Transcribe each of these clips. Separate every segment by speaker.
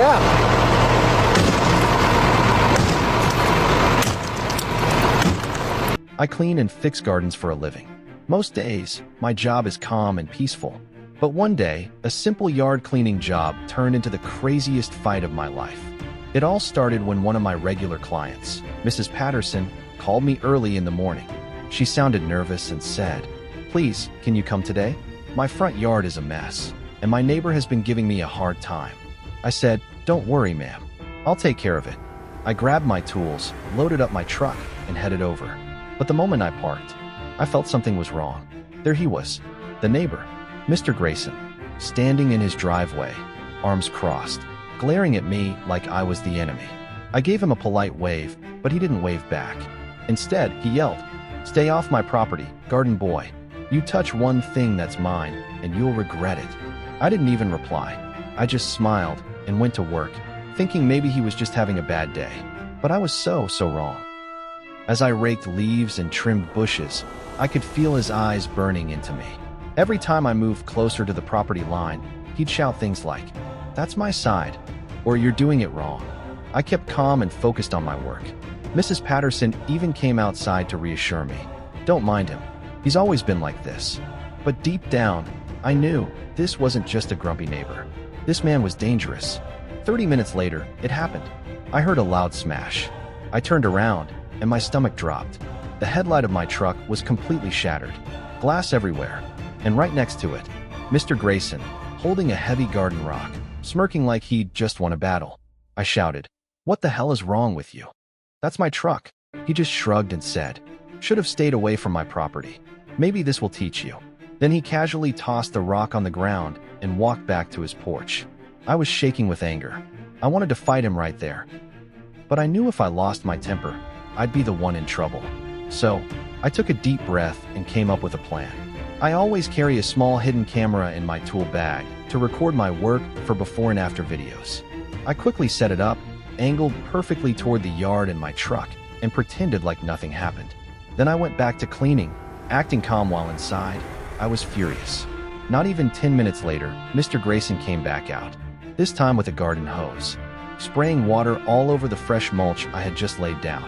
Speaker 1: Yeah.
Speaker 2: I clean and fix gardens for a living. Most days, my job is calm and peaceful. But one day, a simple yard cleaning job turned into the craziest fight of my life. It all started when one of my regular clients, Mrs. Patterson, called me early in the morning. She sounded nervous and said, "Please, can you come today? My front yard is a mess, and my neighbor has been giving me a hard time." I said, "Don't worry, ma'am. I'll take care of it." I grabbed my tools, loaded up my truck, and headed over. But the moment I parked, I felt something was wrong. There he was, the neighbor, Mr. Grayson, standing in his driveway, arms crossed, glaring at me like I was the enemy. I gave him a polite wave, but he didn't wave back. Instead, he yelled, "Stay off my property, garden boy. You touch one thing that's mine, and you'll regret it." I didn't even reply. I just smiled and went to work, thinking maybe he was just having a bad day. But I was so wrong. As I raked leaves and trimmed bushes, I could feel his eyes burning into me. Every time I moved closer to the property line, he'd shout things like, "That's my side," or "You're doing it wrong." I kept calm and focused on my work. Mrs. Patterson even came outside to reassure me. "Don't mind him. He's always been like this." But deep down, I knew this wasn't just a grumpy neighbor. This man was dangerous. 30 minutes later, it happened. I heard a loud smash. I turned around, and my stomach dropped. The headlight of my truck was completely shattered, glass everywhere, and right next to it, Mr. Grayson, holding a heavy garden rock, smirking like he'd just won a battle. I shouted, "What the hell is wrong with you?" "That's my truck." He just shrugged and said, "Should have stayed away from my property. Maybe this will teach you." Then he casually tossed the rock on the ground and walked back to his porch. I was shaking with anger. I wanted to fight him right there. But I knew if I lost my temper, I'd be the one in trouble. So, I took a deep breath and came up with a plan. I always carry a small hidden camera in my tool bag to record my work for before and after videos. I quickly set it up, angled perfectly toward the yard and my truck, and pretended like nothing happened. Then I went back to cleaning, acting calm while inside. I was furious. Not even 10 minutes later, Mr. Grayson came back out, this time with a garden hose, spraying water all over the fresh mulch I had just laid down.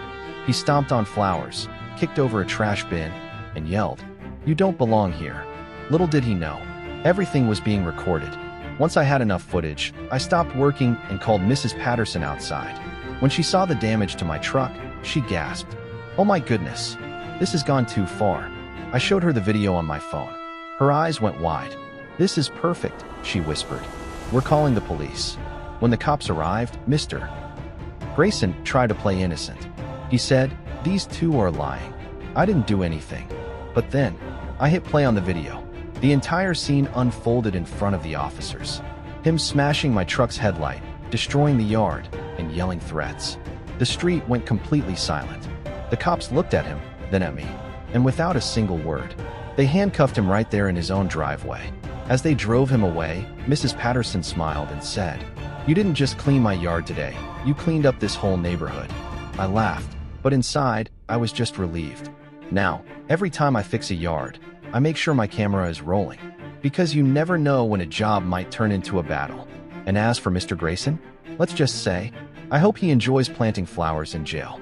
Speaker 2: He stomped on flowers, kicked over a trash bin, and yelled, "You don't belong here." Little did he know, everything was being recorded. Once I had enough footage, I stopped working and called Mrs. Patterson outside. When she saw the damage to my truck, she gasped, "Oh my goodness, this has gone too far." I showed her the video on my phone. Her eyes went wide. "This is perfect," she whispered. "We're calling the police." When the cops arrived, Mr. Grayson tried to play innocent. He said, "These two are lying. I didn't do anything." But then, I hit play on the video. The entire scene unfolded in front of the officers. Him smashing my truck's headlight, destroying the yard, and yelling threats. The street went completely silent. The cops looked at him, then at me, and without a single word, they handcuffed him right there in his own driveway. As they drove him away, Mrs. Patterson smiled and said, "You didn't just clean my yard today, you cleaned up this whole neighborhood." I laughed, but inside, I was just relieved. Now, every time I fix a yard, I make sure my camera is rolling, because you never know when a job might turn into a battle. And as for Mr. Grayson, let's just say, I hope he enjoys planting flowers in jail.